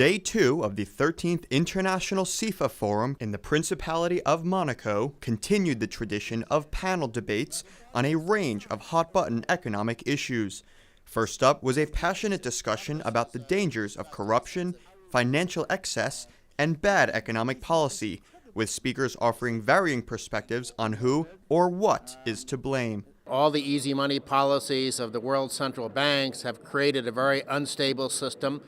Day 2 of the 13th International CIFA Forum in the Principality of Monaco continued the tradition of panel debates on a range of hot-button economic issues. First up was a passionate discussion about the dangers of corruption, financial excess, and bad economic policy, with speakers offering varying perspectives on who or what is to blame. All the easy money policies of the world central banks have created a very unstable system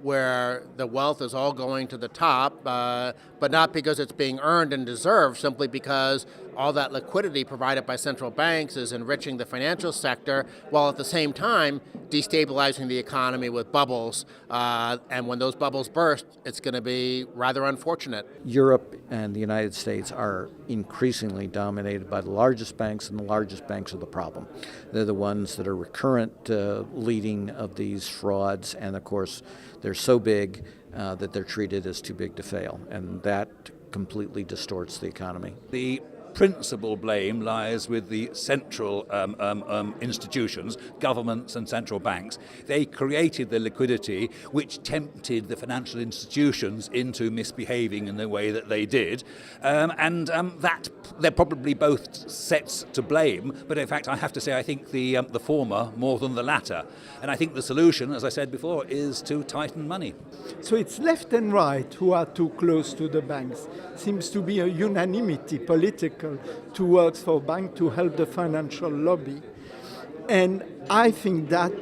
where the wealth is all going to the top, but not because it's being earned and deserved, simply because all that liquidity provided by central banks is enriching the financial sector, while at the same time destabilizing the economy with bubbles. And when those bubbles burst, it's going to be rather unfortunate. Europe and the United States are increasingly dominated by the largest banks, and the largest banks are the problem. They're the ones that are recurrent leading of these frauds, and of course they're so big that they're treated as too big to fail, and that completely distorts the economy. The principal blame lies with the central institutions, governments and central banks. They created the liquidity which tempted the financial institutions into misbehaving in the way that they did, and that they're probably both sets to blame, but in fact I have to say I think the former more than the latter, and I think the solution, as I said before, is to tighten money. So it's left and right who are too close to the banks. Seems to be a unanimity political towards for bank to help the financial lobby. And I think that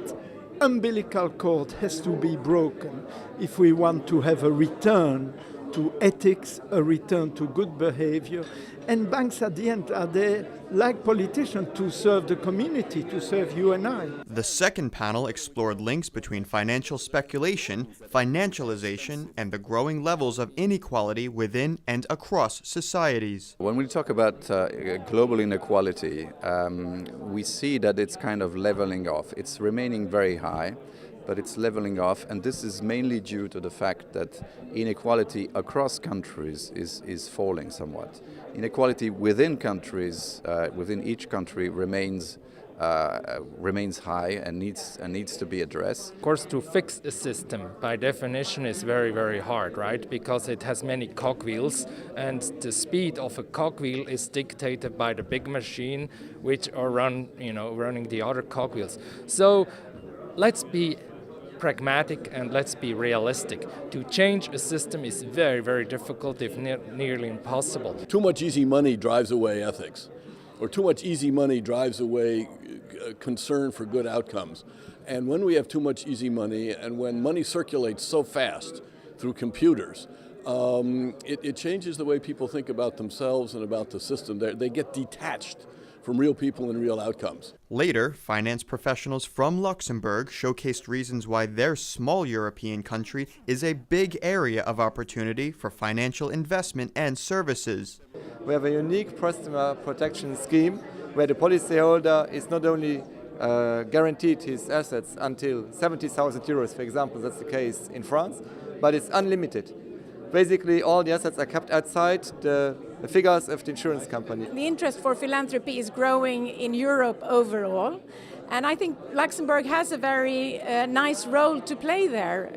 umbilical cord has to be broken if we want to have a return to ethics, a return to good behavior. And banks at the end are there, like politicians, to serve the community, to serve you and I. The second panel explored links between financial speculation, financialization, and the growing levels of inequality within and across societies. When we talk about global inequality, we see that it's kind of leveling off. It's remaining very high, but it's leveling off, and this is mainly due to the fact that inequality across countries is falling somewhat. Inequality within countries, within each country, remains high and needs to be addressed. Of course, to fix a system, by definition, is very, very hard, right? Because it has many cogwheels, and the speed of a cogwheel is dictated by the big machine, which are running the other cogwheels. So let's be pragmatic and let's be realistic. To change a system is very, very difficult, if nearly impossible. Too much easy money drives away ethics, or too much easy money drives away concern for good outcomes. And when we have too much easy money, and when money circulates so fast through computers, it changes the way people think about themselves and about the system. They get detached from real people and real outcomes. Later, finance professionals from Luxembourg showcased reasons why their small European country is a big area of opportunity for financial investment and services. We have a unique customer protection scheme where the policyholder is not only guaranteed his assets until 70,000 euros, for example, that's the case in France, but it's unlimited. Basically, all the assets are kept outside the figures of the insurance company. The interest for philanthropy is growing in Europe overall, and I think Luxembourg has a very nice role to play there,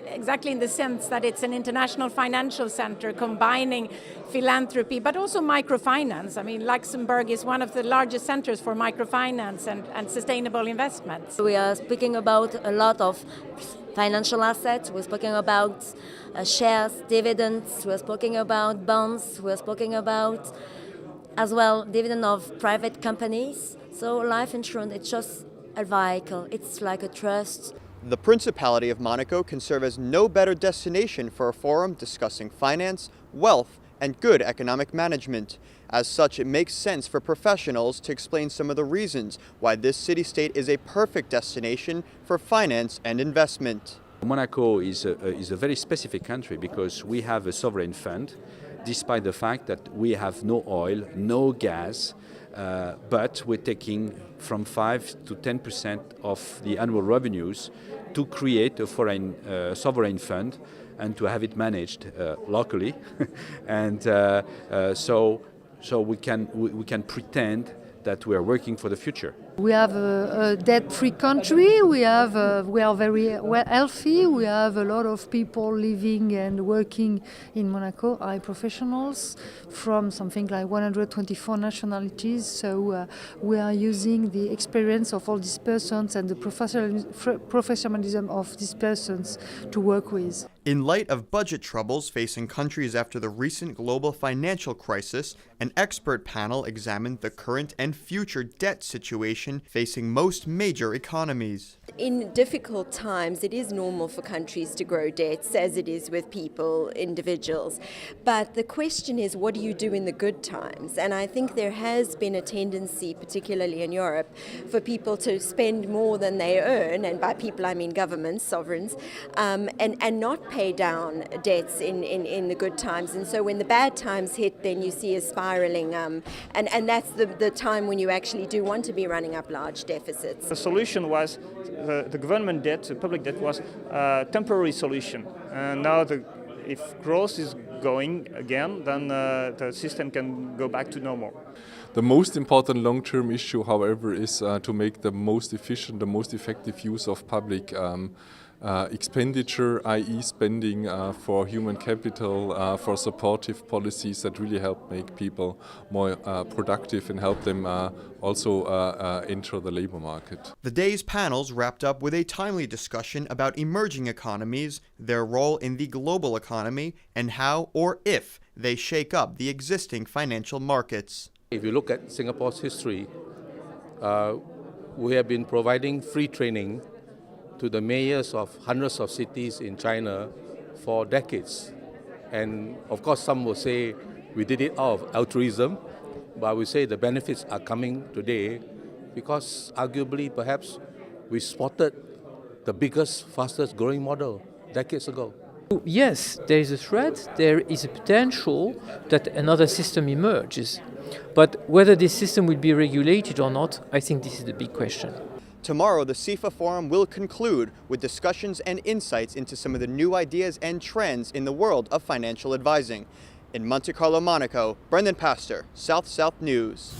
exactly in the sense that it's an international financial center combining philanthropy but also microfinance. I mean, Luxembourg is one of the largest centers for microfinance and sustainable investments. We are speaking about a lot of financial assets, we're speaking about shares, dividends, we're speaking about bonds, we're speaking about as well dividend of private companies. So life insurance, it's just a vehicle, it's like a trust. The Principality of Monaco can serve as no better destination for a forum discussing finance, wealth, and good economic management. As such, it makes sense for professionals to explain some of the reasons why this city-state is a perfect destination for finance and investment. Monaco is a very specific country because we have a sovereign fund, despite the fact that we have no oil, no gas, but we're taking from 5 to 10% of the annual revenues to create a foreign sovereign fund and to have it managed locally, and so we can pretend that we are working for the future. We have a debt-free country. We are very well healthy. We have a lot of people living and working in Monaco, high professionals from something like 124 nationalities. So we are using the experience of all these persons and the professionalism of these persons to work with. In light of budget troubles facing countries after the recent global financial crisis, an expert panel examined the current and future debt situation facing most major economies. In difficult times, it is normal for countries to grow debts, as it is with people, individuals. But the question is, what do you do in the good times? And I think there has been a tendency, particularly in Europe, for people to spend more than they earn, and by people I mean governments, sovereigns, and not pay down debts in the good times. And so when the bad times hit, then you see a spiraling, and that's the time when you actually do want to be running up large deficits. The solution was the government debt, the public debt was a temporary solution. And now if growth is going again, then the system can go back to normal. The most important long-term issue, however, is to make the most efficient, the most effective use of public expenditure, i.e. spending for human capital, for supportive policies that really help make people more productive and help them also enter the labor market. The day's panels wrapped up with a timely discussion about emerging economies, their role in the global economy, and how or if they shake up the existing financial markets. If you look at Singapore's history, we have been providing free training to the mayors of hundreds of cities in China for decades. And of course, some will say we did it out of altruism, but I would say the benefits are coming today because arguably perhaps we spotted the biggest, fastest growing model decades ago. Yes, there is a threat, there is a potential that another system emerges. But whether this system will be regulated or not, I think this is the big question. Tomorrow, the CIFA Forum will conclude with discussions and insights into some of the new ideas and trends in the world of financial advising. In Monte Carlo, Monaco, Brendan Pastor, South South News.